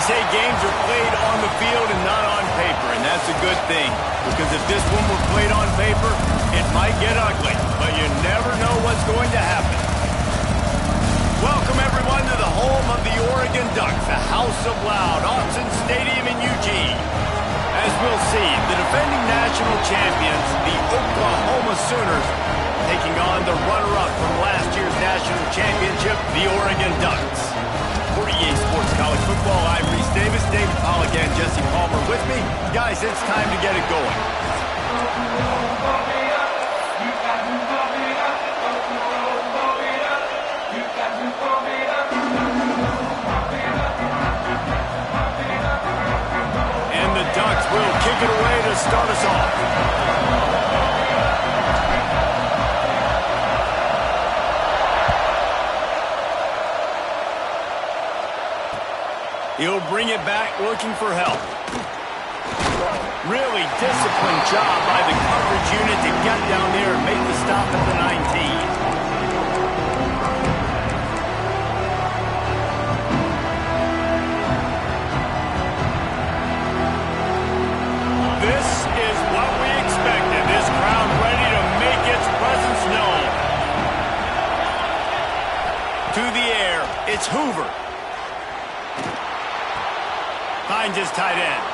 say games are played on the field and not on paper, and that's a good thing. Because if this one were played on paper, it might get ugly, but you never know what's going to happen. Welcome, everyone, to the home of the Oregon Ducks, the House of Loud, Autzen Stadium in Eugene. As we'll see, the defending national champions, the Oklahoma Sooners, taking on the runner-up from last year's national championship, the Oregon Ducks. For EA Sports College Football, I'm Reese Davis, David Pollack, and Jesse Palmer with me. Guys, it's time to get it going. And the Ducks will kick it away to start us off. He'll bring it back looking for help. Really disciplined job by the coverage unit to get down there and make the stop at the 19. This is what we expected. This crowd ready to make its presence known. To the air, it's Hoover. Finds his tight end.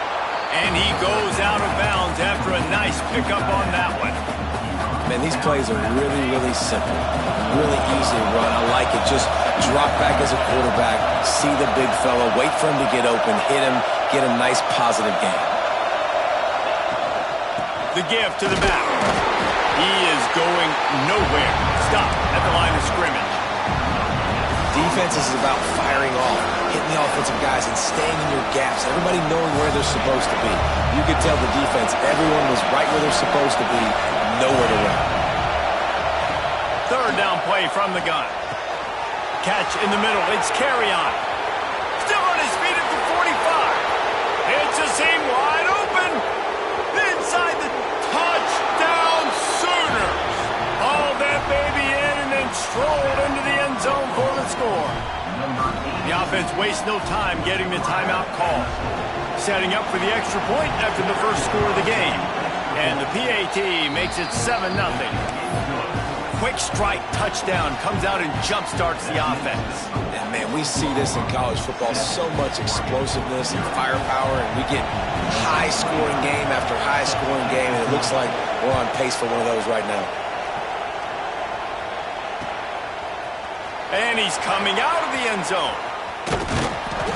And he goes out of bounds after a nice pickup on that one. Man, these plays are really, really simple. Really easy to run. I like it. Just drop back as a quarterback, see the big fella, wait for him to get open, hit him, get a nice positive gain. The give to the back. He is going nowhere. Stop at the line of scrimmage. Defense is about firing off, hitting the offensive guys and staying in your gaps. Everybody knowing where they're supposed to be. You could tell the defense, everyone was right where they're supposed to be, nowhere to run. Third down play from the gun. Catch in the middle. It's Carry-On. Still on his feet at the 45. It's a seam wide open. Inside the touchdown Sooners. Hauled that baby in and then strolled into the end zone for the score. The offense wastes no time getting the timeout call. Setting up for the extra point after the first score of the game. And the PAT makes it 7-0. Quick strike touchdown comes out and jump-starts the offense. And, man, we see this in college football, so much explosiveness and firepower, and we get high-scoring game after high-scoring game, and it looks like we're on pace for one of those right now. And he's coming out of the end zone.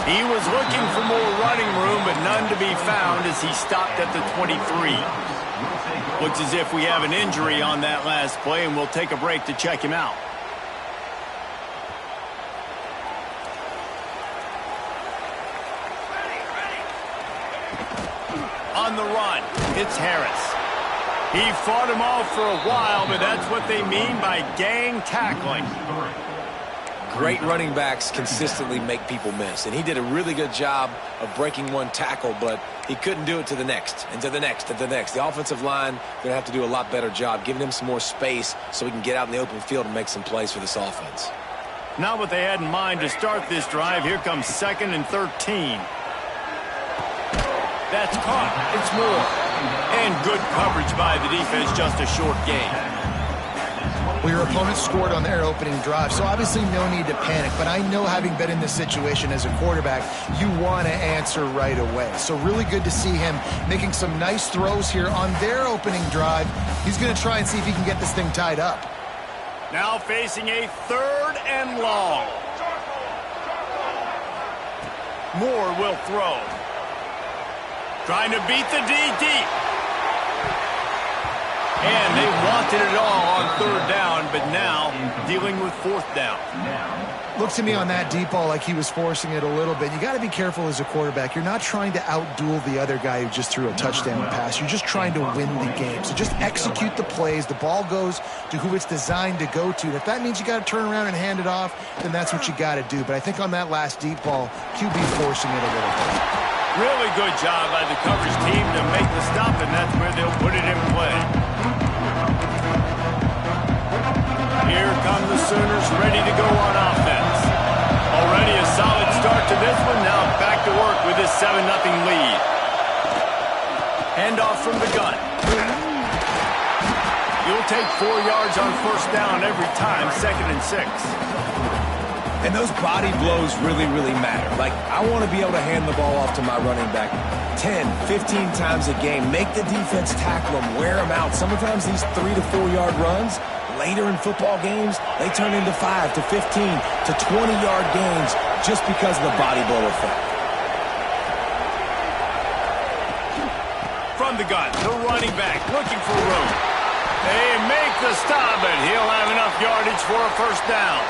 He was looking for more running room, but none to be found as he stopped at the 23. Looks as if we have an injury on that last play, and we'll take a break to check him out. On the run, it's Harris. He fought him off for a while, but that's what they mean by gang tackling. Great running backs consistently make people miss, and he did a really good job of breaking one tackle, but he couldn't do it to the next, and to the next, and to the next. The offensive line going to have to do a lot better job, giving him some more space so he can get out in the open field and make some plays for this offense. Not what they had in mind to start this drive. Here comes 2nd and 13. That's caught. It's Moore. And good coverage by the defense, just a short gain. Well, your opponent scored on their opening drive, so obviously no need to panic. But I know, having been in this situation as a quarterback, you want to answer right away. So really good to see him making some nice throws here on their opening drive. He's going to try and see if he can get this thing tied up. Now facing a 3rd and long. Moore will throw. Trying to beat the D deep. And they wanted it all on 3rd down, but now dealing with 4th down. Looks to me on that deep ball like he was forcing it a little bit. You got to be careful as a quarterback. You're not trying to outduel the other guy who just threw a touchdown pass. You're just trying to win the game. So just execute the plays. The ball goes to who it's designed to go to. And if that means you got to turn around and hand it off, then that's what you got to do. But I think on that last deep ball, QB forcing it a little bit. Really good job by the coverage team to make the stop, and that's where they'll put it in play. Here come the Sooners ready to go on offense. Already a solid start to this one. Now back back to work with this 7-0 lead. Handoff from the gun. You'll take 4 yards on first down every time, 2nd and 6. And those body blows really, really matter. Like, I want to be able to hand the ball off to my running back 10, 15 times a game. Make the defense tackle them, wear them out. Sometimes these 3 to 4 yard runs, later in football games, they turn into 5 to 15 to 20-yard gains just because of the body blow effect. From the gun, the running back looking for room. They make the stop, and he'll have enough yardage for a first down.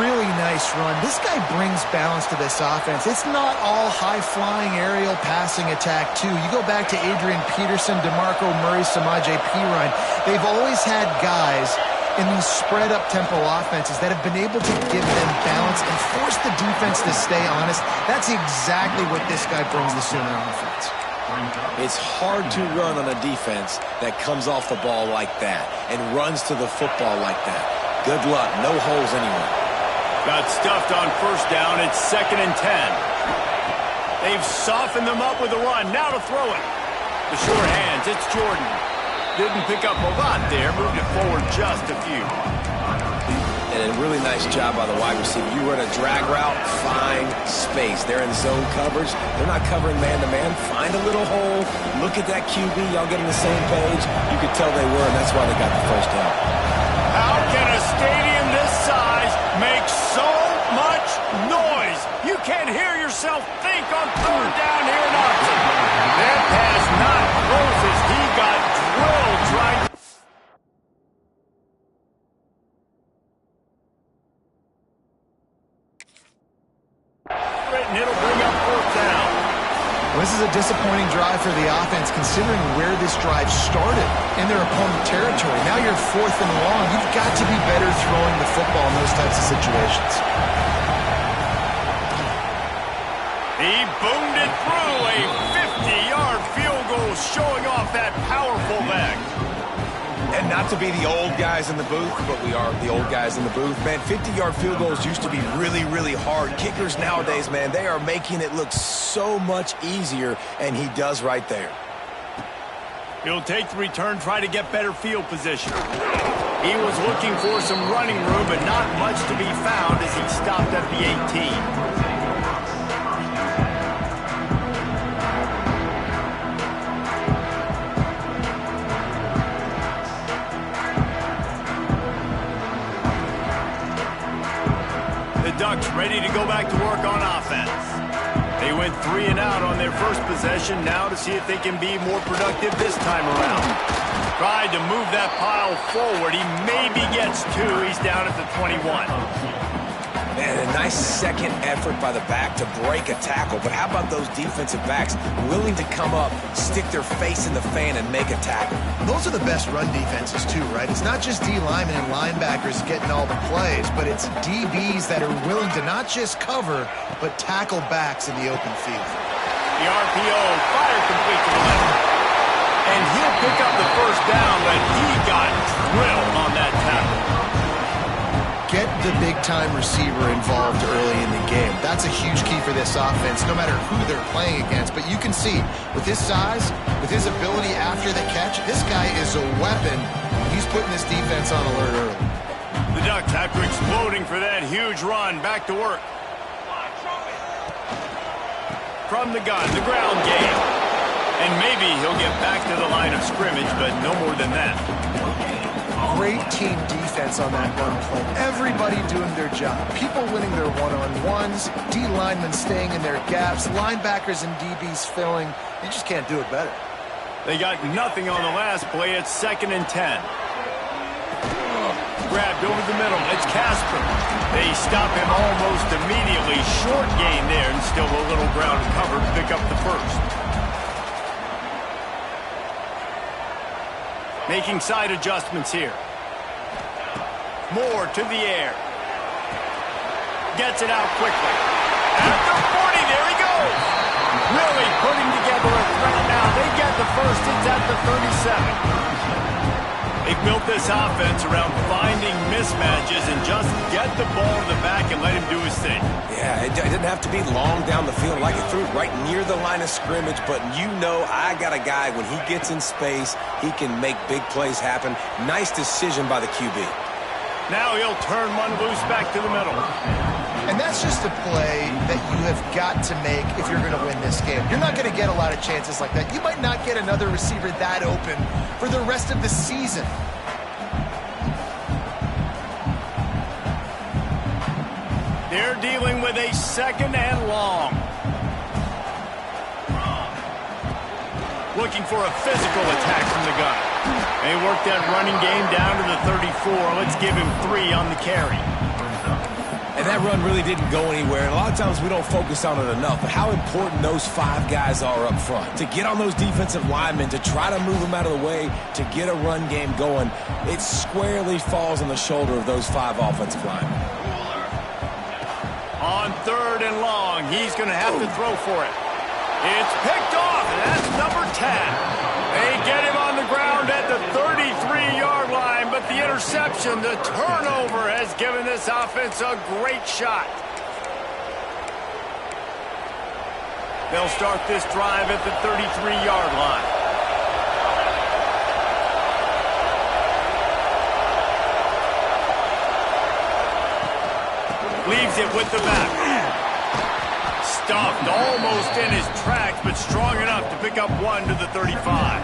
Really nice run. This guy brings balance to this offense. It's not all high-flying aerial passing attack, too. You go back to Adrian Peterson, DeMarco Murray, Samaje Perine. They've always had guys in these spread-up tempo offenses that have been able to give them balance and force the defense to stay honest. That's exactly what this guy brings the Sooner offense. It's hard to run on a defense that comes off the ball like that and runs to the football like that. Good luck. No holes anywhere. Got stuffed on first down. It's 2nd and 10. They've softened them up with a run. Now to throw it. The short hands. It's Jordan. Didn't pick up a lot there. Moved it forward just a few. And a really nice job by the wide receiver. You run a drag route, find space. They're in zone coverage. They're not covering man-to-man. Find a little hole. Look at that QB. Y'all get on the same page. You could tell they were, and that's why they got the first down. How can a stadium this size make so much noise? You can't hear yourself think on 3rd down here in Austin. That pass not close as he got drilled trying to... And it'll bring up 4th down. This is a disappointing drive for the offense, considering where this drive started in their opponent territory. Now you're 4th and long. You've got to be better throwing the football in those types of situations. He boomed it through a 50-yard field goal, showing off that powerful leg. And not to be the old guys in the booth, but we are the old guys in the booth. Man, 50-yard field goals used to be really, really hard. Kickers nowadays, man, they are making it look so much easier, and he does right there. He'll take the return, try to get better field position. He was looking for some running room, but not much to be found as he stopped at the 18. Ducks ready to go back to work on offense. They went 3 and out on their first possession, now to see if they can be more productive this time around. Tried to move that pile forward. He maybe gets 2. He's down at the 21. Man, a nice second effort by the back to break a tackle. But how about those defensive backs willing to come up, stick their face in the fan, and make a tackle? Those are the best run defenses, too, right? It's not just D linemen and linebackers getting all the plays, but it's DBs that are willing to not just cover, but tackle backs in the open field. The RPO, fire complete to the left. And he'll pick up the first down, but he got drilled on that tackle. Get the big-time receiver involved early in the game. That's a huge key for this offense, no matter who they're playing against. But you can see, with his size, with his ability after the catch, this guy is a weapon. He's putting this defense on alert early. The Ducks, after exploding for that huge run, back to work. From the gun, the ground game. And maybe he'll get back to the line of scrimmage, but no more than that. Great team defense on that run play. Everybody doing their job. People winning their one-on-ones, D linemen staying in their gaps, linebackers and DBs filling. You just can't do it better. They got nothing on the last play. It's 2nd and 10. Grabbed over the middle. It's Casper. They stop him almost immediately. Short gain there, and still a little ground to cover to pick up the first. Making side adjustments here. Moore to the air. Gets it out quickly. At the 40, there he goes. Really putting together a threat now. They get the first. It's at the 37. They built this offense around finding mismatches and just get the ball to the back and let him do his thing. Yeah, it didn't have to be long down the field. Like it threw it right near the line of scrimmage, but you know I got a guy, when he gets in space, he can make big plays happen. Nice decision by the QB. Now he'll turn one loose back to the middle. And that's just a play that you have got to make if you're going to win this game. You're not going to get a lot of chances like that. You might not get another receiver that open for the rest of the season. They're dealing with a 2nd and long. Looking for a physical attack from the gun. They work that running game down to the 34. Let's give him 3 on the carry. And that run really didn't go anywhere. And a lot of times we don't focus on it enough, but how important those 5 guys are up front. To get on those defensive linemen, to try to move them out of the way, to get a run game going, it squarely falls on the shoulder of those 5 offensive linemen. On 3rd and long, he's going to have to throw for it. It's picked off, and that's number 10. They get him on the ground at the 33-yard line, but the interception, the turnover, has given this offense a great shot. They'll start this drive at the 33-yard line. Leaves it with the back. Stuffed almost in his tracks, but strong enough to pick up 1 to the 35.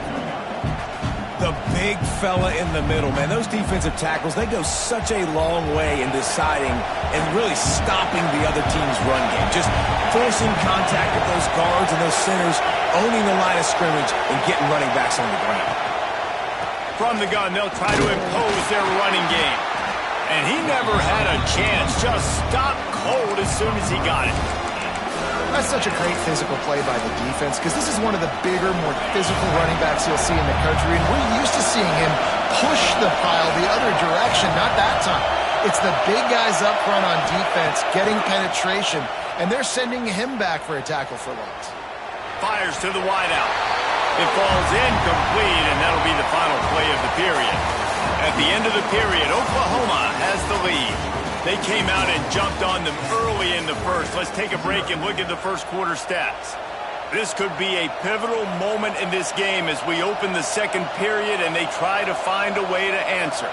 The big fella in the middle, man. Those defensive tackles, they go such a long way in deciding and really stopping the other team's run game. Just forcing contact with those guards and those centers, owning the line of scrimmage, and getting running backs on the ground. From the gun, they'll try to impose their running game. And he never had a chance. Just stopped cold as soon as he got it. That's such a great physical play by the defense, because this is one of the bigger, more physical running backs you'll see in the country, and we're used to seeing him push the pile the other direction. Not that time. It's the big guys up front on defense getting penetration, and they're sending him back for a tackle for loss. Fires to the wideout. It falls incomplete, and that'll be the final play of the period. At the end of the period, Oklahoma has the lead. They came out and jumped on them early in the first. Let's take a break and look at the first quarter stats. This could be a pivotal moment in this game as we open the second period and they try to find a way to answer.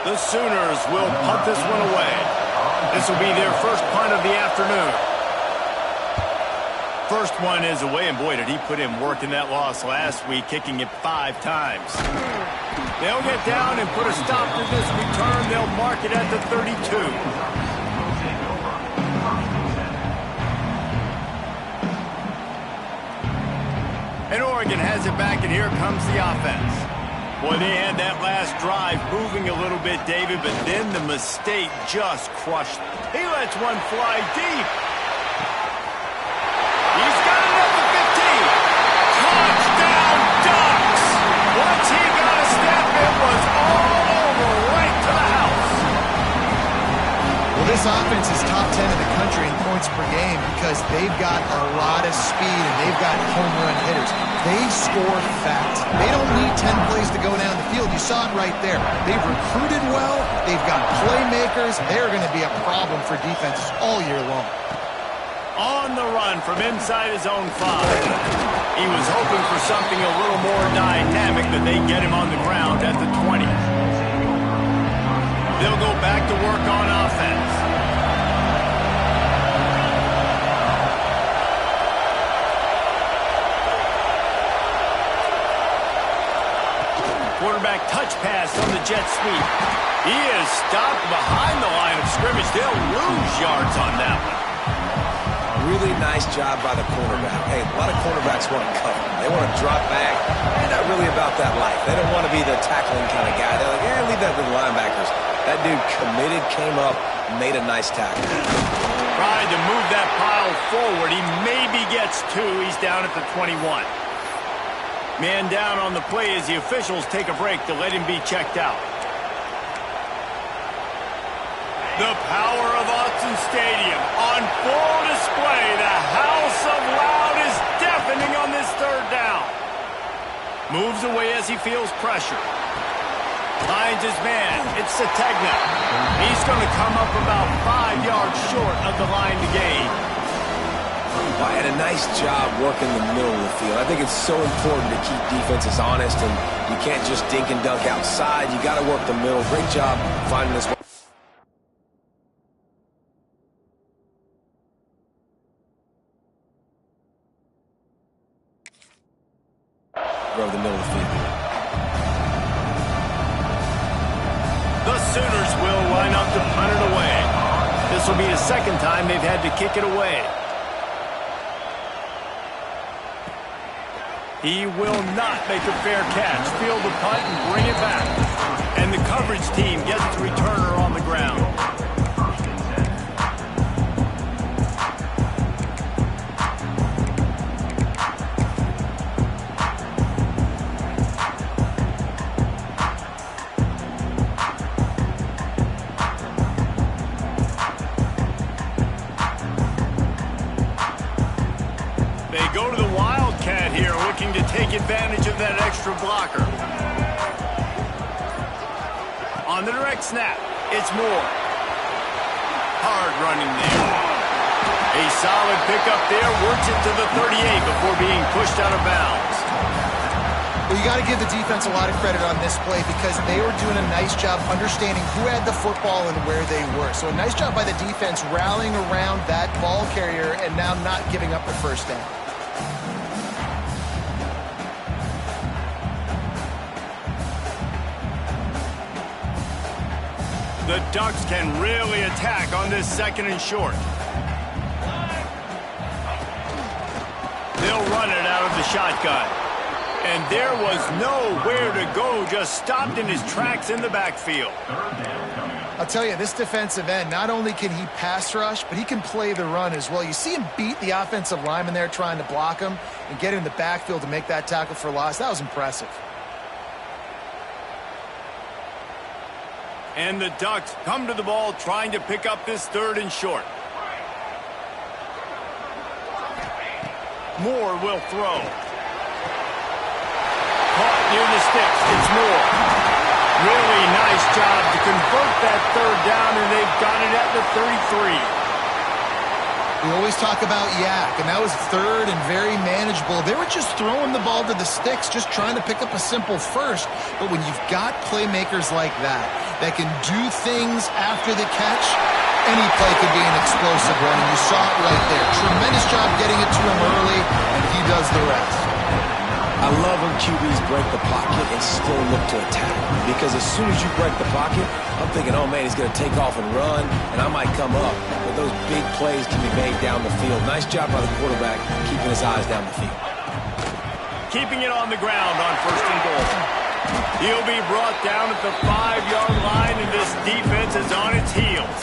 The Sooners will punt this one away. This will be their first punt of the afternoon. First one is away, and boy, did he put in work in that loss last week, kicking it 5 times. They'll get down and put a stop to this return. They'll mark it at the 32. And Oregon has it back, and here comes the offense. Boy, they had that last drive moving a little bit, David, but then the mistake just crushed them. He lets one fly deep. He's got it at the 15. Touchdown, Ducks! Once he got a step, it was all over, right to the house. Well, this offense is top 10 in the country in points per game because they've got a lot of speed and they've got home run hitters. They score fast. They don't need 10 plays to go down the field. You saw it right there. They've recruited well. They've got playmakers. They're going to be a problem for defenses all year long. On the run from inside his own 5. He was hoping for something a little more dynamic, but they get him on the ground at the 20. They'll go back to work on offense. Quarterback touch pass on the jet sweep. He is stopped behind the line of scrimmage. They'll lose yards on that one. Really nice job by the cornerback. Hey, a lot of cornerbacks want to cover. They want to drop back. They're not really about that life. They don't want to be the tackling kind of guy. They're like, yeah, leave that to the linebackers. That dude committed, came up, made a nice tackle. Tried to move that pile forward. He maybe gets 2. He's down at the 21. Man down on the play as the officials take a break to let him be checked out. The power of Autzen Stadium on full display. The house of loud is deafening on this 3rd down. Moves away as he feels pressure. Finds his man. It's Sategna. He's going to come up about 5 yards short of the line to gain. Well, had a nice job working the middle of the field. I think it's so important to keep defenses honest, and you can't just dink and dunk outside. You got to work the middle. Great job finding this one. Over the middle of the field. The Sooners will line up to punt it away. This will be the second time they've had to kick it away. He will not make a fair catch. Field the punt and bring it back. And the coverage team gets the returner on the ground. They go to the Wildcat here, looking to take advantage of that extra blocker. On the direct snap, it's Moore. Hard running there. A solid pickup there, works it to the 38 before being pushed out of bounds. Well, you got to give the defense a lot of credit on this play because they were doing a nice job understanding who had the football and where they were. So a nice job by the defense rallying around that ball carrier and now not giving up the first down. The Ducks can really attack on this second and short. They'll run it out of the shotgun. And there was nowhere to go, just stopped in his tracks in the backfield. I'll tell you, this defensive end, not only can he pass rush, but he can play the run as well. You see him beat the offensive lineman there trying to block him and get in the backfield to make that tackle for loss. That was impressive. And the Ducks come to the ball trying to pick up this third and short. Moore will throw. Caught near the sticks. It's Moore. Really nice job to convert that third down, and they've got it at the 33. We always talk about yak, and that was third and very manageable. They were just throwing the ball to the sticks, just trying to pick up a simple first. But when you've got playmakers like that can do things after the catch, any play could be an explosive run, and you saw it right there. Tremendous job getting it to him early, and he does the rest. I love when QBs break the pocket and still look to attack. Because as soon as you break the pocket, I'm thinking, oh man, he's going to take off and run, and I might come up. But those big plays can be made down the field. Nice job by the quarterback keeping his eyes down the field. Keeping it on the ground on first and goal. He'll be brought down at the 5-yard line, and this defense is on its heels.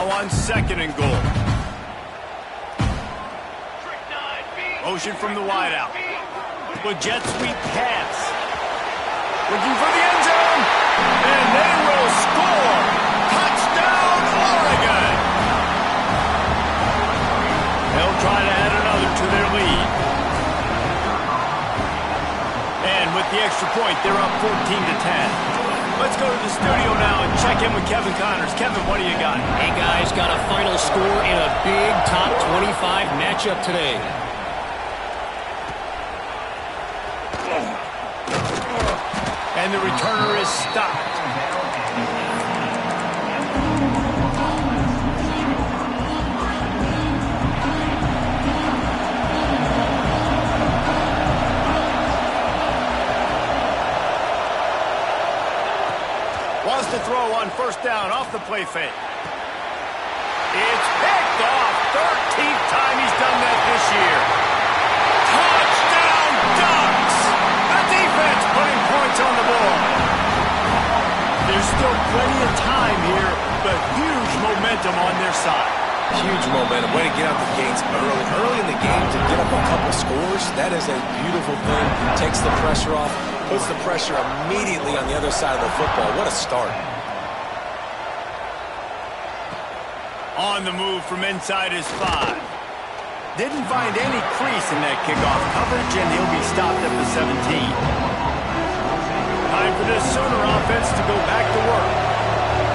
On second and goal. Motion from the wideout. With jet sweep pass. Looking for the end zone. And they will score. Touchdown, Oregon. They'll try to add another to their lead. And with the extra point, they're up 14-10. Let's go to the studio now and check in with Kevin Connors. Kevin, what do you got? Hey, guys, got a final score in a big top 25 matchup today. And the returner is stopped. Wants to throw on first down off the play fake. It's picked off. 13th time he's done that this year. Touchdown, Ducks! The defense putting points on the board. There's still plenty of time here, but huge momentum on their side. Huge momentum. Way to get out the gates early. Early in the game to get up a couple scores, that is a beautiful thing. Takes the pressure off. Puts the pressure immediately on the other side of the football. What a start. On the move from inside his 5. Didn't find any crease in that kickoff coverage, and he'll be stopped at the 17. Time for this Sooner offense to go back to work.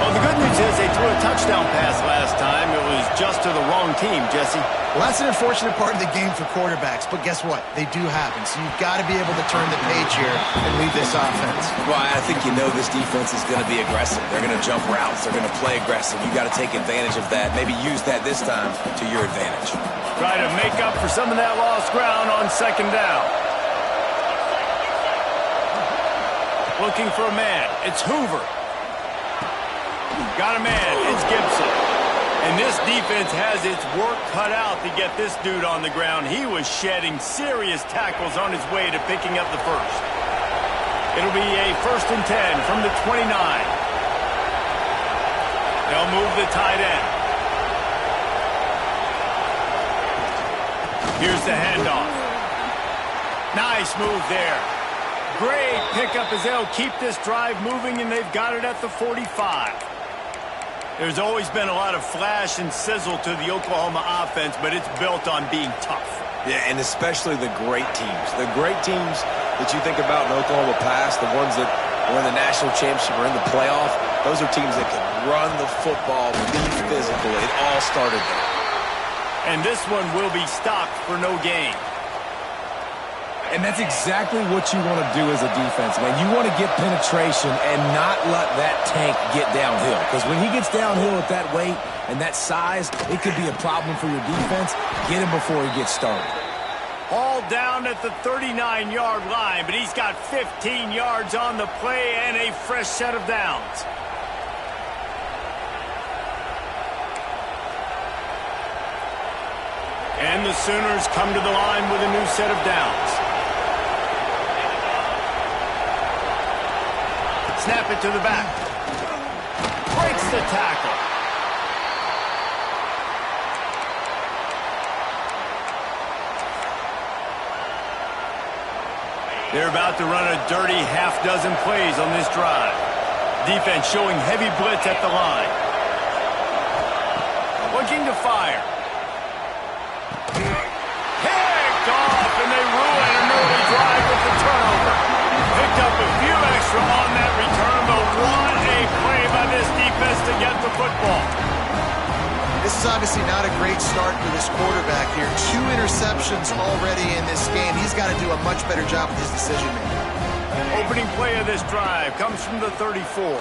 Well, the good news is they threw a touchdown pass last time. It was just to the wrong team, Jesse. Well, that's an unfortunate part of the game for quarterbacks, but guess what? They do happen, so you've got to be able to turn the page here and lead this offense. Well, I think you know this defense is going to be aggressive. They're going to jump routes. They're going to play aggressive. You got to take advantage of that. Maybe use that this time to your advantage. Try to make up for some of that lost ground on second down. Looking for a man. It's Hoover. Got a man. It's Gibson. And this defense has its work cut out to get this dude on the ground. He was shedding serious tackles on his way to picking up the first. It'll be a 1st and 10 from the 29. They'll move the tight end. Here's the handoff. Nice move there. Great pickup as they'll keep this drive moving, and they've got it at the 45. There's always been a lot of flash and sizzle to the Oklahoma offense, but it's built on being tough. Yeah, and especially the great teams. The great teams that you think about in Oklahoma past, the ones that were in the national championship or in the playoff, those are teams that can run the football, be physical. It all started there. And this one will be stopped for no gain. And that's exactly what you want to do as a defense, man. You want to get penetration and not let that tank get downhill. Because when he gets downhill at that weight and that size, it could be a problem for your defense. Get him before he gets started. All down at the 39-yard line, but he's got 15 yards on the play and a fresh set of downs. And the Sooners come to the line with a new set of downs. Snap it to the back. Breaks the tackle. They're about to run a dirty half-dozen plays on this drive. Defense showing heavy blitz at the line. Looking to fire. Picked off, and they ruin an early drive with the turnover. Picked up a few extra on that return, but what a play by this defense to get the football. This is obviously not a great start for this quarterback here. 2 interceptions already in this game. He's got to do a much better job with his decision-making. Opening play of this drive comes from the 34.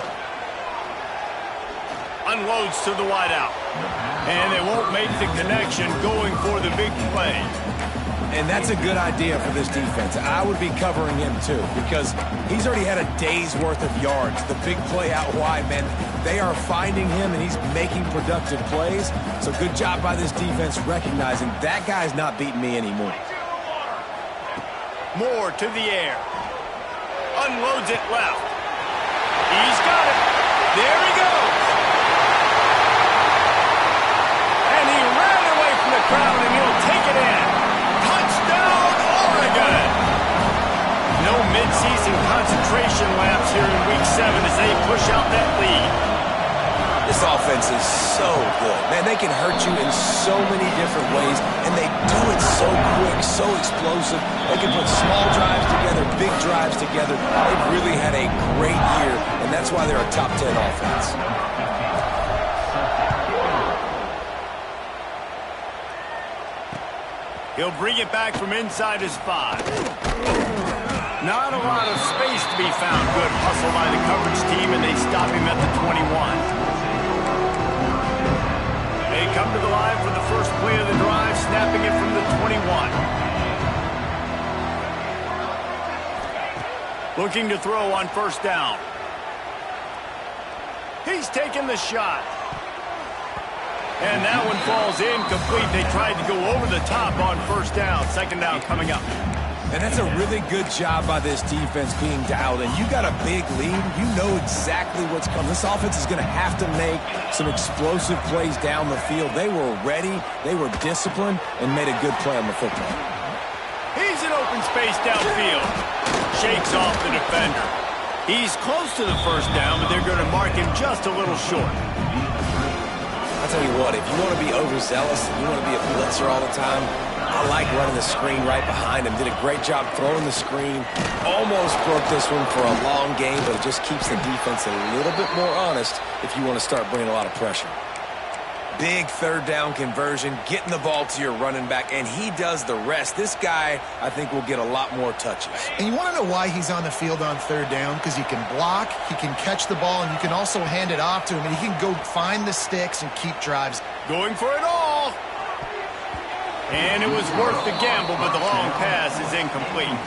Unloads to the wideout. And they won't make the connection going for the big play. And that's a good idea for this defense. I would be covering him too because he's already had a day's worth of yards. The big play out wide, man, they are finding him and he's making productive plays. So good job by this defense recognizing that guy's not beating me anymore. Moore to the air. Unloads it left. He's got it. There he goes. And he ran away from the crowd and he'll take it in. Touchdown, Oregon! No midseason concentration laps here in Week 7 as they push out that lead. This offense is so good. Man, they can hurt you in so many different ways, and they do it so quick, so explosive. They can put small drives together, big drives together. They've really had a great year, and that's why they're a top 10 offense. He'll bring it back from inside his 5. Not a lot of space to be found. Good hustle by the coverage team, and they stop him at the 21. They come to the line for the first play of the drive, snapping it from the 21. Looking to throw on first down. He's taking the shot. And that one falls incomplete. They tried to go over the top on first down. Second down coming up. And that's a really good job by this defense being dialed in. You got a big lead. You know exactly what's coming. This offense is going to have to make some explosive plays down the field. They were ready, they were disciplined, and made a good play on the football. He's in open space downfield. Shakes off the defender. He's close to the first down, but they're going to mark him just a little short. I'll tell you what, if you want to be overzealous and you want to be a blitzer all the time, I like running the screen right behind him. Did a great job throwing the screen. Almost broke this one for a long game, but it just keeps the defense a little bit more honest if you want to start bringing a lot of pressure. Big third down conversion, getting the ball to your running back, and he does the rest. This guy, I think, will get a lot more touches. And you want to know why he's on the field on third down? Because he can block, he can catch the ball, and you can also hand it off to him, and he can go find the sticks and keep drives. Going for it all. And it was worth the gamble, but the long pass is incomplete.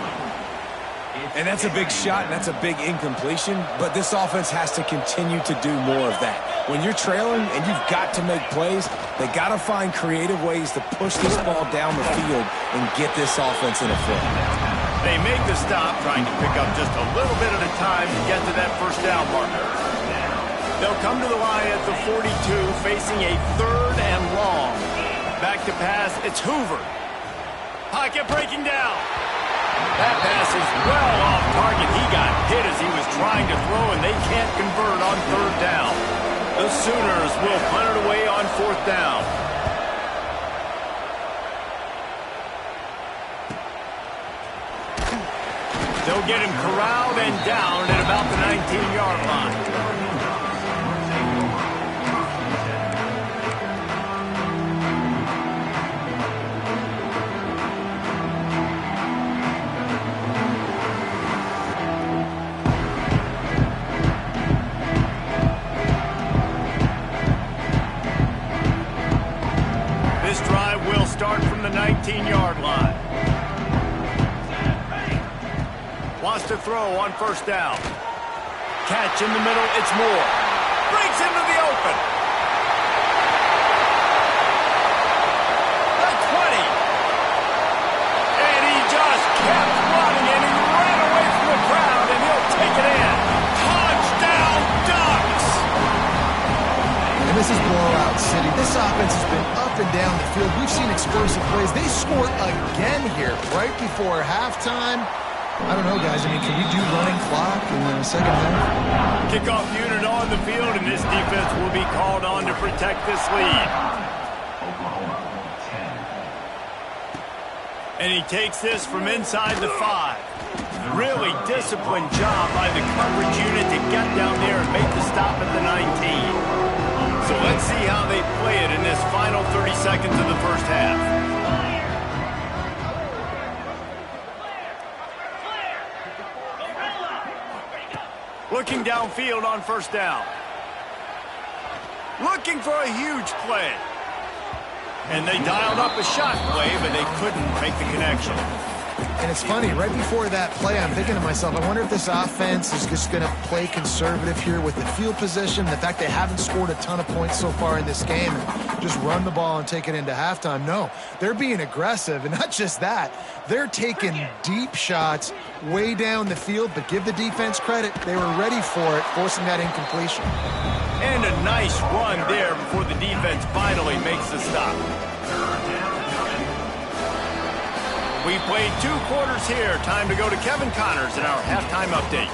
And that's a big shot, and that's a big incompletion, but this offense has to continue to do more of that. When you're trailing and you've got to make plays, they got to find creative ways to push this ball down the field and get this offense in a flow. They make the stop, trying to pick up just a little bit at a time to get to that first down marker. They'll come to the line at the 42, facing a third and long. Back to pass, it's Hoover. Pocket breaking down. That pass is well off target. He got hit as he was trying to throw, and they can't convert on third down. The Sooners will punt it away on fourth down. They'll get him corralled and down at about the 19-yard line. Start from the 19-yard line. Wants to throw on first down. Catch in the middle, it's Moore. Breaks into the open. The 20. And he just kept running, and he ran away from the crowd, and he'll take it in. Touchdown, Ducks! And this is blowout city. This offense has been up and down the field. We've seen explosive plays. They score again here right before halftime. I don't know, guys. I mean, can we do running clock in the second half? Kickoff unit on the field, and this defense will be called on to protect this lead. And he takes this from inside the 5. Really disciplined job by the coverage unit to get down there and make the stop at the 19. So let's see how they play it in this final 30 seconds of the first half. Looking downfield on first down. Looking for a huge play. And they dialed up a shot play, but they couldn't make the connection. And it's funny, right before that play, I'm thinking to myself, I wonder if this offense is just going to play conservative here with the field position, the fact they haven't scored a ton of points so far in this game, and just run the ball and take it into halftime. No, they're being aggressive, and not just that, they're taking deep shots way down the field, but give the defense credit. They were ready for it, forcing that incompletion. And a nice run there before the defense finally makes the stop. We played 2 quarters here. Time to go to Kevin Connors in our halftime update.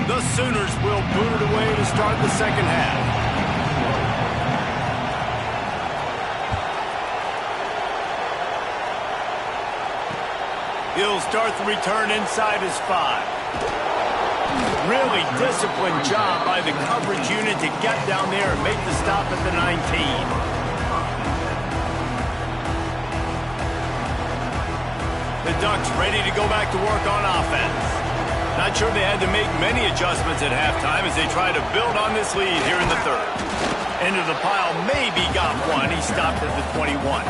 The Sooners will boot it away to start the second half. He'll start the return inside his 5. Really disciplined job by the coverage unit to get down there and make the stop at the 19. The Ducks ready to go back to work on offense. Not sure they had to make many adjustments at halftime as they try to build on this lead here in the third. Into the pile, maybe got one. He stopped at the 21.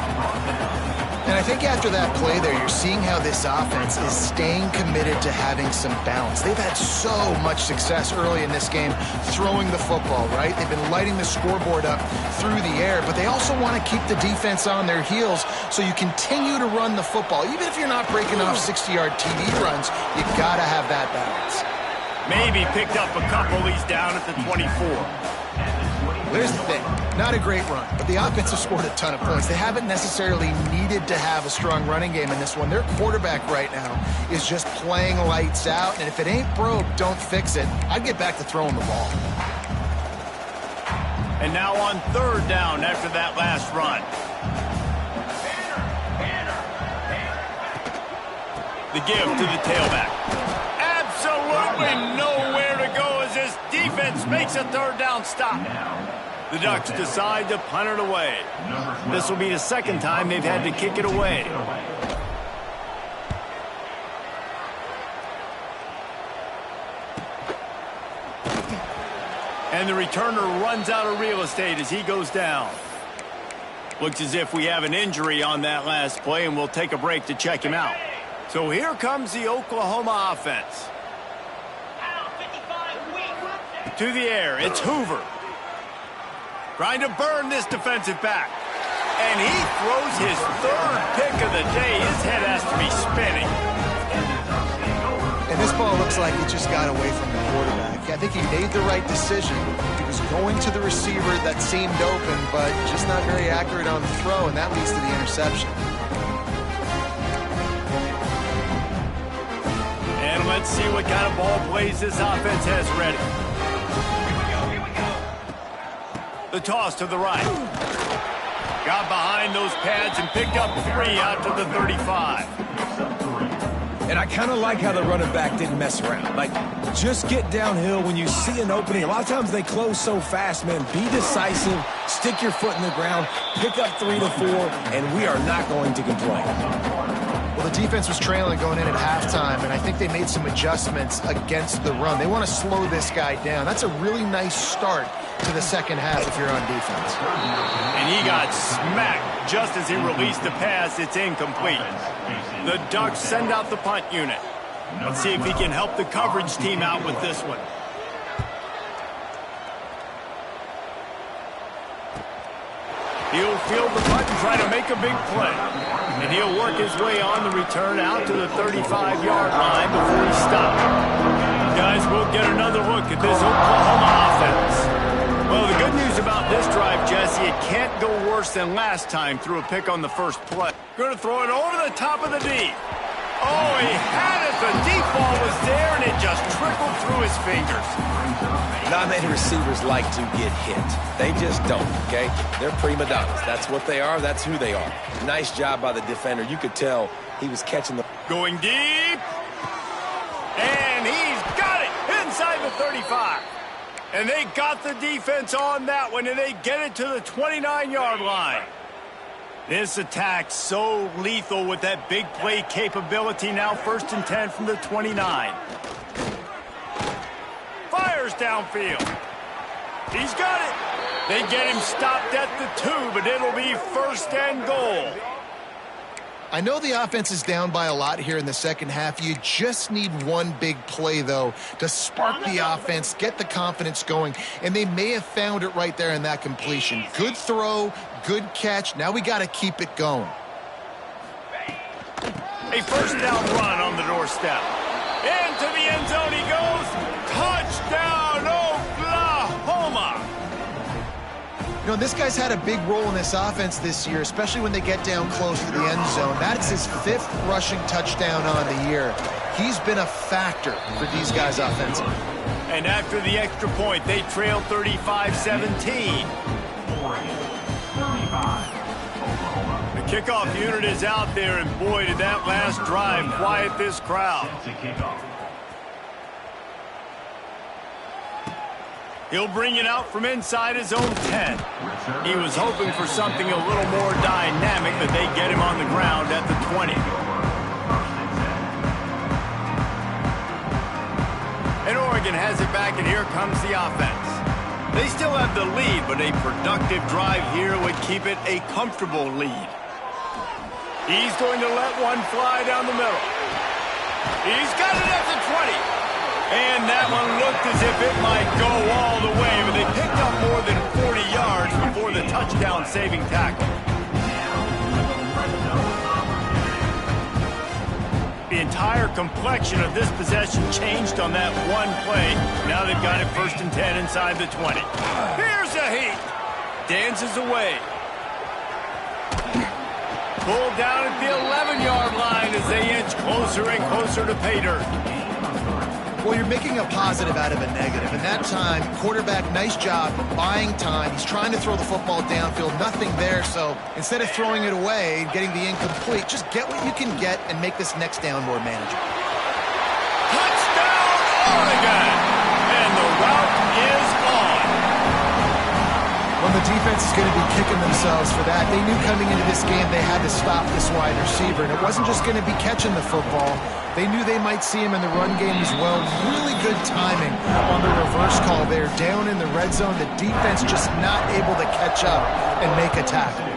And I think after that play there, you're seeing how this offense is staying committed to having some balance. They've had so much success early in this game throwing the football, right? They've been lighting the scoreboard up through the air, but they also want to keep the defense on their heels so you continue to run the football. Even if you're not breaking off 60-yard TD runs, you got to have that balance. Maybe picked up a couple. He's down at the 24. Here's the thing. Not a great run, but the offense has scored a ton of points. They haven't necessarily needed to have a strong running game in this one. Their quarterback right now is just playing lights out, and if it ain't broke, don't fix it. I'd get back to throwing the ball. And now on third down after that last run. The give to the tailback. Absolutely nowhere to go as this defense makes a third down stop. The Ducks decide to punt it away. This will be the second time they've had to kick it away. And the returner runs out of real estate as he goes down. Looks as if we have an injury on that last play, and we'll take a break to check him out. So here comes the Oklahoma offense. To the air, it's Hoover. Trying to burn this defensive back. And he throws his third pick of the day. His head has to be spinning. And this ball looks like it just got away from the quarterback. I think he made the right decision. He was going to the receiver that seemed open, but just not very accurate on the throw, and that leads to the interception. And let's see what kind of ball plays this offense has ready. The toss to the right. Got behind those pads and picked up 3 out to the 35. And I kind of like how the running back didn't mess around. Like, just get downhill when you see an opening. A lot of times they close so fast, man. Be decisive, stick your foot in the ground, pick up 3 to 4, and we are not going to complain. Well, the defense was trailing going in at halftime, and I think they made some adjustments against the run. They want to slow this guy down. That's a really nice start to the second half if you're on defense. And he got smacked just as he released the pass. It's incomplete. The Ducks send out the punt unit. Let's see if he can help the coverage team out with this one. He'll field the punt and try to make a big play. And he'll work his way on the return out to the 35-yard line before he stops. Guys, we'll get another look at this Oklahoma offense. Well, the good news about this drive, Jesse, it can't go worse than last time through a pick on the first play. Going to throw it over the top of the D. Oh, he had it. The deep ball was there, and it just trickled through his fingers. Not many receivers like to get hit. They just don't, okay? They're prima donnas. That's what they are. That's who they are. Nice job by the defender. You could tell he was catching the... Going deep. And he's got it inside the 35. And they got the defense on that one, and they get it to the 29-yard line. This attack so lethal with that big play capability. Now 1st and 10 from the 29. Fires downfield. He's got it. They get him stopped at the 2, but it'll be 1st and goal. I know the offense is down by a lot here in the second half. You just need one big play, though, to spark the offense, get the confidence going, and they may have found it right there in that completion. Good throw, good catch. Now we got to keep it going. A 1st down run on the doorstep. Into the end zone he goes. Touchdown, Oklahoma! You know, this guy's had a big role in this offense this year, especially when they get down close to the end zone. That's his 5th rushing touchdown on the year. He's been a factor for these guys offensively. And after the extra point, they trail 35-17. The kickoff unit is out there, and boy, did that last drive quiet this crowd. He'll bring it out from inside his own 10. He was hoping for something a little more dynamic, but they get him on the ground at the 20. And Oregon has it back, and here comes the offense. They still have the lead, but a productive drive here would keep it a comfortable lead. He's going to let one fly down the middle. He's got it at the 20. And that one looked as if it might go all the way, but they picked up more than 40 yards before the touchdown-saving tackle. the entire complexion of this possession changed on that one play. Now they've got it 1st and 10 inside the 20. Here's a heat. Dances away. Pulled down at the 11-yard line as they inch closer and closer to pay dirt. Well, you're making a positive out of a negative. And that time, quarterback, nice job buying time. He's trying to throw the football downfield. Nothing there. So instead of throwing it away and getting the incomplete, just get what you can get and make this next down more manageable. Touchdown, Oregon! And the route is on. Well, the defense is going to be kicking themselves for that. They knew coming into this game they had to stop this wide receiver. And it wasn't just going to be catching the football. They knew they might see him in the run game as well. Really good timing on the reverse call there. Down in the red zone, the defense just not able to catch up and make a tackle.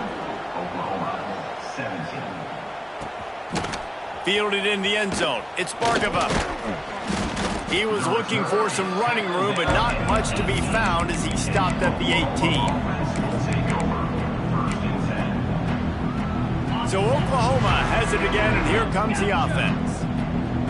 Fielded in the end zone. It's Bargava. He was looking for some running room, but not much to be found as he stopped at the 18. So Oklahoma has it again, and here comes the offense.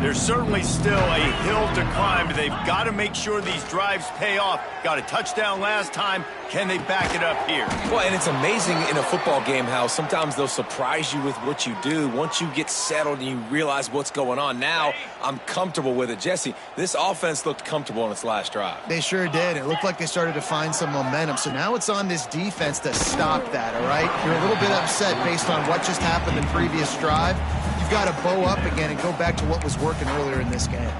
There's certainly still a hill to climb, but they've got to make sure these drives pay off. Got a touchdown last time. Can they back it up here? Well, and it's amazing in a football game how sometimes they'll surprise you with what you do. Once you get settled and you realize what's going on, now I'm comfortable with it. Jesse, this offense looked comfortable on its last drive. They sure did. It looked like they started to find some momentum. So now it's on this defense to stop that, all right? You're a little bit upset based on what just happened the previous drive. You've got to bow up again and go back to what was working earlier in this game.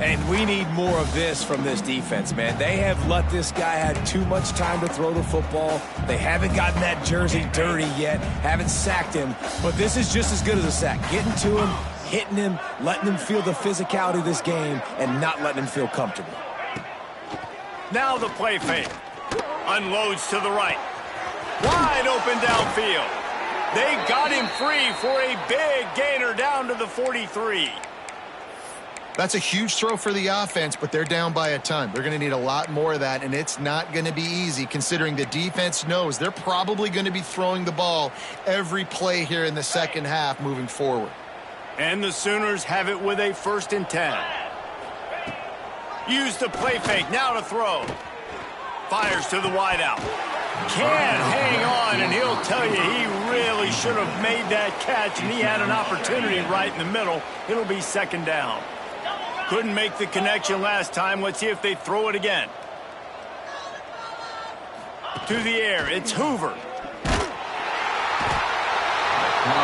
And we need more of this from this defense, man. They have let this guy have too much time to throw the football. They haven't gotten that jersey dirty yet, haven't sacked him. But this is just as good as a sack. Getting to him, hitting him, letting him feel the physicality of this game, and not letting him feel comfortable. Now the play fake. Unloads to the right. Wide open downfield. They got him free for a big gainer down to the 43. That's a huge throw for the offense, but they're down by a ton. They're going to need a lot more of that, and it's not going to be easy considering the defense knows they're probably going to be throwing the ball every play here in the second half moving forward. And the Sooners have it with a 1st and 10. Use the play fake, now to throw. Fires to the wideout. Can't hang on, and he'll tell you he really should have made that catch, and he had an opportunity right in the middle. It'll be 2nd down. Couldn't make the connection last time. Let's see if they throw it again. To the air, it's Hoover.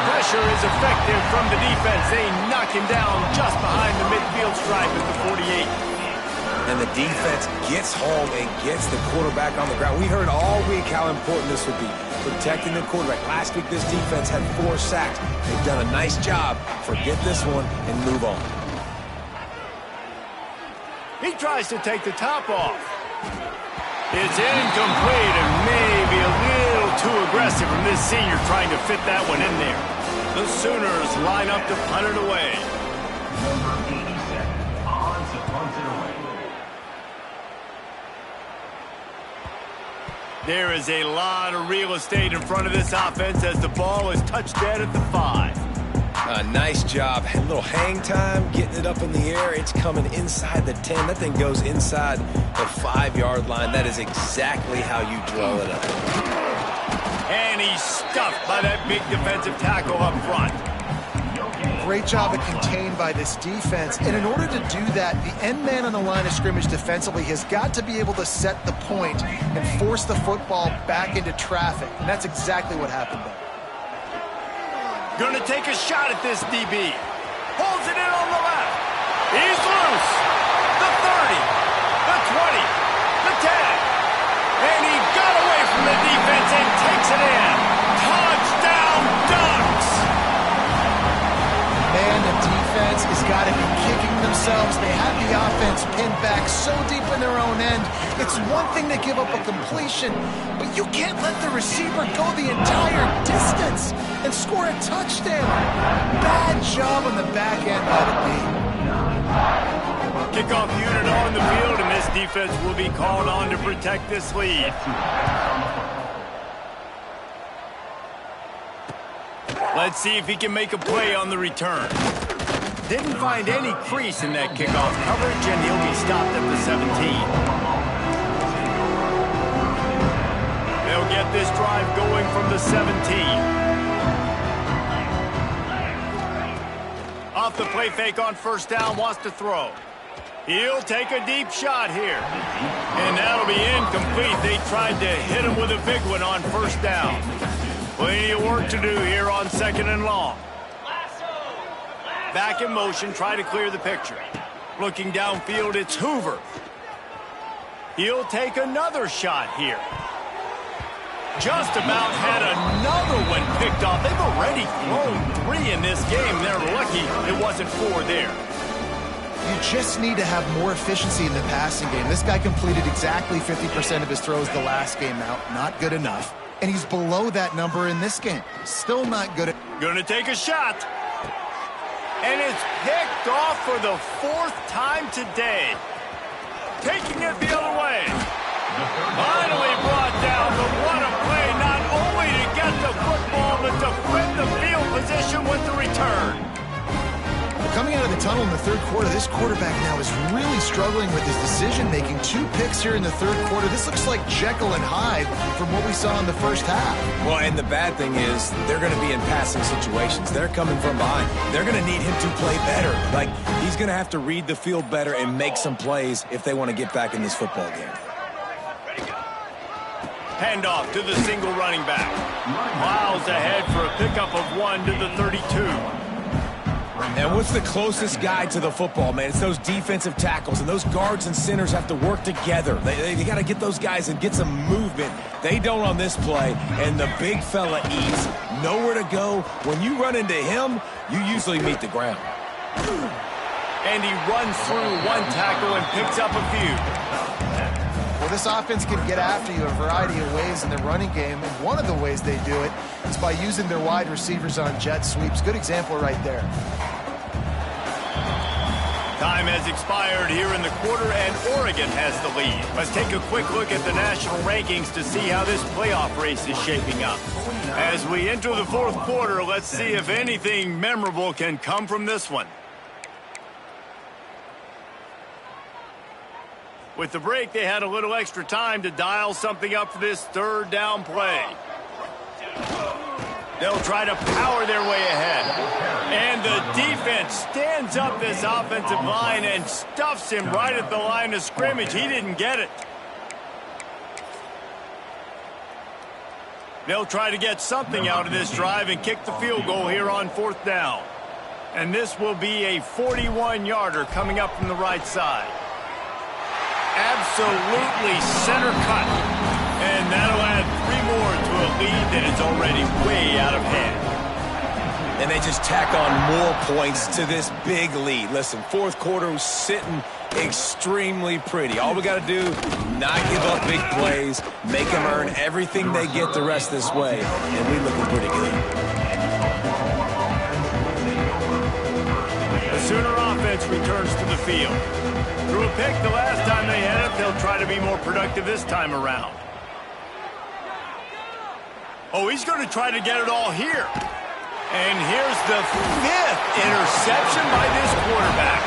Pressure is effective from the defense. They knock him down just behind the midfield stripe at the 48. And the defense gets home and gets the quarterback on the ground. We heard all week how important this would be, protecting the quarterback. Last week, this defense had 4 sacks. They've done a nice job. Forget this one and move on. He tries to take the top off. It's incomplete and maybe a little too aggressive from this senior trying to fit that one in there. The Sooners line up to punt it away. Number 87 on to punt it away. There is a lot of real estate in front of this offense as the ball is touched dead at the 5. Nice job. A little hang time, getting it up in the air. It's coming inside the 10. That thing goes inside the 5-yard line. That is exactly how you draw it up. And he's stuffed by that big defensive tackle up front. Great job of contained by this defense. And in order to do that, the end man on the line of scrimmage defensively has got to be able to set the point and force the football back into traffic. And that's exactly what happened there. Gonna take a shot at this DB. Holds it in on the left. He's loose. The 30, the 20, the 10. And he got away from the defense and takes it in. Touchdown, Ducks! Man, the defense has got to be kicking themselves. They have the offense pinned back so deep in their own end. It's one thing to give up a completion, but you can't let the receiver go the entire distance and score a touchdown. Bad job on the back end by the D. Kickoff unit on the field, and this defense will be called on to protect this lead. Let's see if he can make a play on the return. Didn't find any crease in that kickoff coverage, and he'll be stopped at the 17. They'll get this drive going from the 17. Off the play fake on first down, wants to throw. He'll take a deep shot here. And that'll be incomplete. They tried to hit him with a big one on first down. Plenty of work to do here on second and long. Back in motion, try to clear the picture. Looking downfield, it's Hoover. He'll take another shot here. Just about had another one picked off. They've already thrown 3 in this game. They're lucky it wasn't 4 there. You just need to have more efficiency in the passing game. This guy completed exactly 50% of his throws the last game out. Not good enough. And he's below that number in this game. Still not good. Gonna take a shot. And it's picked off for the 4th time today. Taking it the other way. Finally brought down, but what a play, not only to get the football, but to win the field position with the return. Coming out of the tunnel in the third quarter, this quarterback now is really struggling with his decision-making. 2 picks here in the third quarter. This looks like Jekyll and Hyde from what we saw in the first half. Well, and the bad thing is they're going to be in passing situations. They're coming from behind. They're going to need him to play better. Like, he's going to have to read the field better and make some plays if they want to get back in this football game. Handoff to the single running back. Miles ahead for a pickup of 1 to the 32. And what's the closest guy to the football, man? It's those defensive tackles, and those guards and centers have to work together. They got to get those guys and get some movement. They don't on this play, and the big fella eats. Nowhere to go. When you run into him, you usually meet the ground. And he runs through 1 tackle and picks up a few. Well, this offense can get after you a variety of ways in the running game, and one of the ways they do it is by using their wide receivers on jet sweeps. Good example right there. Time has expired here in the quarter, and Oregon has the lead. Let's take a quick look at the national rankings to see how this playoff race is shaping up. As we enter the fourth quarter, let's see if anything memorable can come from this one. With the break, they had a little extra time to dial something up for this third down play. They'll try to power their way ahead. And the defense stands up this offensive line and stuffs him right at the line of scrimmage. He didn't get it. They'll try to get something out of this drive and kick the field goal here on 4th down. And this will be a 41-yarder coming up from the right side. Absolutely center cut. And that'll add 3 more to a lead that is already way out of hand. And they just tack on more points to this big lead. Listen, fourth quarter was sitting extremely pretty. All we got to do, not give up big plays, make them earn everything they get the rest this way, and we're looking pretty good. The Sooner offense returns to the field. Through a pick the last time they had it, they'll try to be more productive this time around. Oh, he's going to try to get it all here. And here's the 5th interception by this quarterback.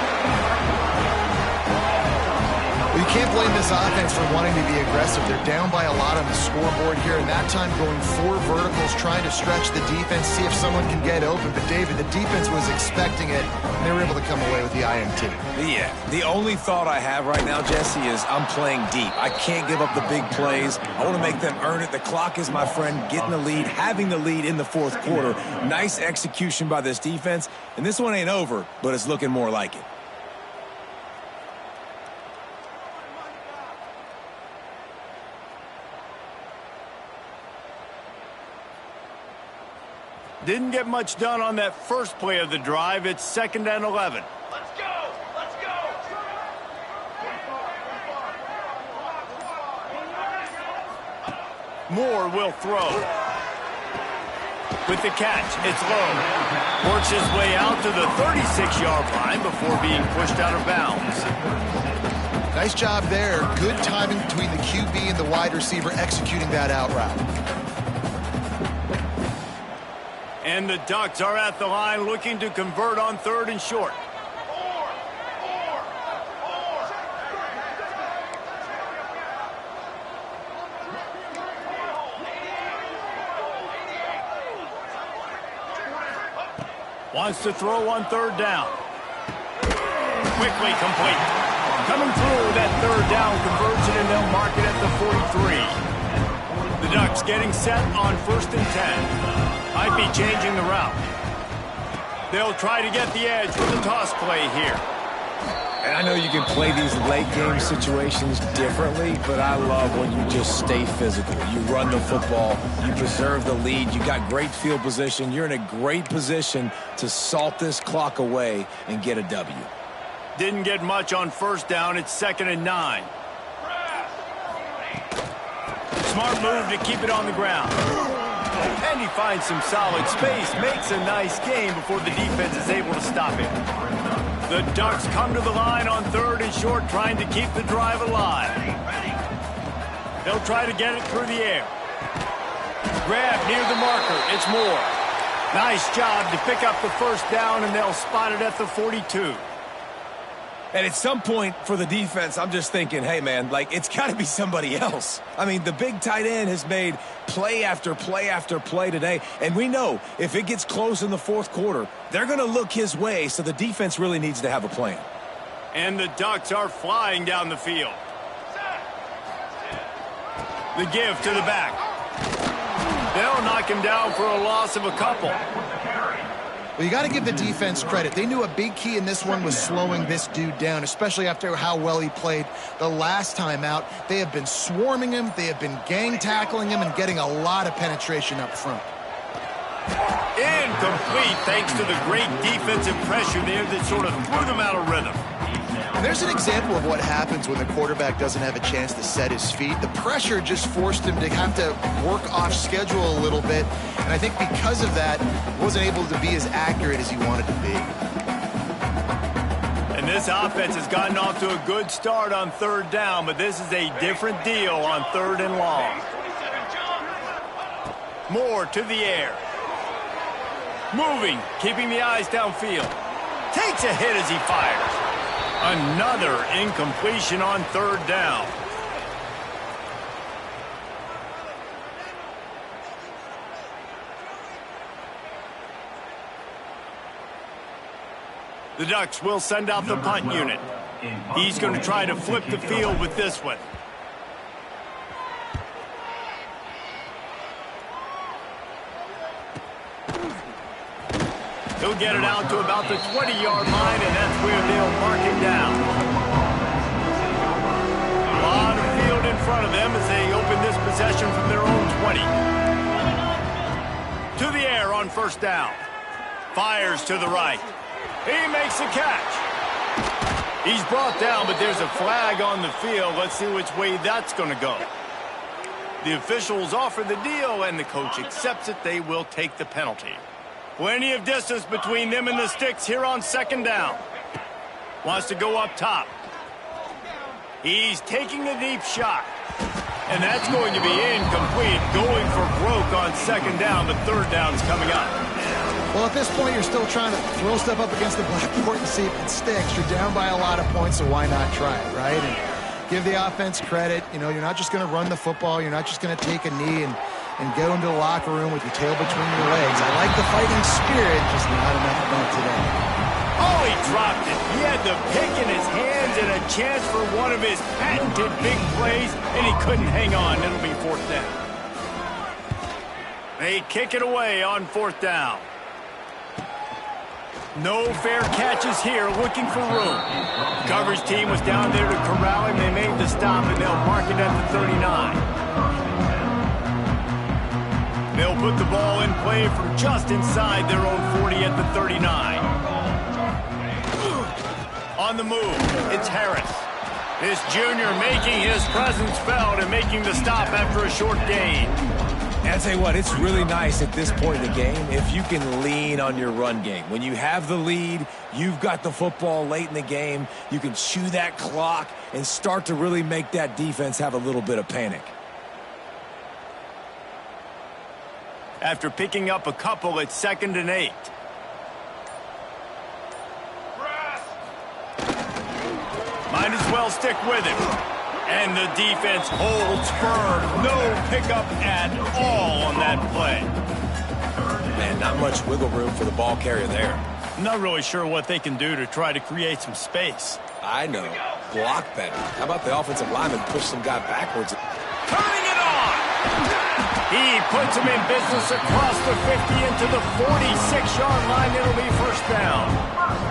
Well, you can't blame this offense for wanting to be aggressive. They're down by a lot on the scoreboard here, and that time going 4 verticals, trying to stretch the defense, see if someone can get open. But, David, the defense was expecting it, and they were able to come away with the INT. Yeah, the only thought I have right now, Jesse, is I'm playing deep. I can't give up the big plays. I want to make them earn it. The clock is my friend, getting the lead, having the lead in the fourth quarter. Nice execution by this defense, and this one ain't over, but it's looking more like it. Didn't get much done on that first play of the drive. It's 2nd and 11. Let's go! Let's go! Moore will throw. With the catch, it's low. Works his way out to the 36-yard line before being pushed out of bounds. Nice job there. Good timing between the QB and the wide receiver executing that out route. And the Ducks are at the line looking to convert on 3rd and short. Wants to throw on third down. Quickly complete. Coming through that third down conversion, and they'll mark it at the 43. The Ducks getting set on 1st and 10. Might be changing the route. They'll try to get the edge with the toss play here. And I know you can play these late game situations differently, but I love when you just stay physical. You run the football, you preserve the lead, you got great field position, you're in a great position to salt this clock away and get a W. Didn't get much on 1st down. It's 2nd and 9. Smart move to keep it on the ground. And he finds some solid space, makes a nice game before the defense is able to stop him. The Ducks come to the line on 3rd and short, trying to keep the drive alive. They'll try to get it through the air. Grab near the marker. It's Moore. Nice job to pick up the 1st down, and they'll spot it at the 42. And at some point for the defense, I'm just thinking, hey, man, like, it's got to be somebody else. I mean, the big tight end has made play after play after play today. And we know if it gets close in the 4th quarter, they're going to look his way, so the defense really needs to have a plan. And the Ducks are flying down the field. The give to the back. They'll knock him down for a loss of a couple. Well, you got to give the defense credit. They knew a big key in this one was slowing this dude down, especially after how well he played the last time out. They have been swarming him. They have been gang tackling him and getting a lot of penetration up front. Incomplete thanks to the great defensive pressure there that sort of threw them out of rhythm. And there's an example of what happens when the quarterback doesn't have a chance to set his feet. The pressure just forced him to have to work off schedule a little bit. And I think because of that, he wasn't able to be as accurate as he wanted to be. And this offense has gotten off to a good start on 3rd down, but this is a different deal on 3rd and long. Moore to the air. Moving, keeping the eyes downfield. Takes a hit as he fires. Another incompletion on 3rd down. The Ducks will send out the punt unit. He's going to try to flip the field with this one. He'll get it out to about the 20-yard line, and that's where they'll mark him down. A lot of field in front of them as they open this possession from their own 20. To the air on 1st down. Fires to the right. He makes the catch. He's brought down, but there's a flag on the field. Let's see which way that's going to go. The officials offer the deal, and the coach accepts it. They will take the penalty. Plenty of distance between them and the sticks here on 2nd down. Wants to go up top. He's taking a deep shot. And that's going to be incomplete. Going for broke on 2nd down, but 3rd down's coming up. Well, at this point, you're still trying to throw stuff up against the blackboard and see if it sticks. You're down by a lot of points, so why not try it, right? And give the offense credit. You know, you're not just going to run the football. You're not just going to take a knee and go into the locker room with your tail between your legs. I like the fighting spirit, just not enough of that today. Oh, he dropped it. He had the pick in his hands and a chance for one of his patented big plays, and he couldn't hang on. It'll be 4th down. They kick it away on 4th down. No fair catches here, looking for room. The coverage team was down there to corral him. They made the stop, and they'll mark it at the 39. They'll put the ball in play from just inside their own 40 at the 39. On the move, it's Harris. This junior making his presence felt and making the stop after a short gain. And I'll tell you what, it's really nice at this point in the game if you can lean on your run game. When you have the lead, you've got the football late in the game, you can chew that clock and start to really make that defense have a little bit of panic. After picking up a couple, it's 2nd and 8. Might as well stick with him. And the defense holds firm. No pickup at all on that play. Man, not much wiggle room for the ball carrier there. I'm not really sure what they can do to try to create some space. I know. Block better. How about the offensive lineman push some guy backwards? Turning it on! He puts him in business across the 50 into the 46-yard line. It'll be first down.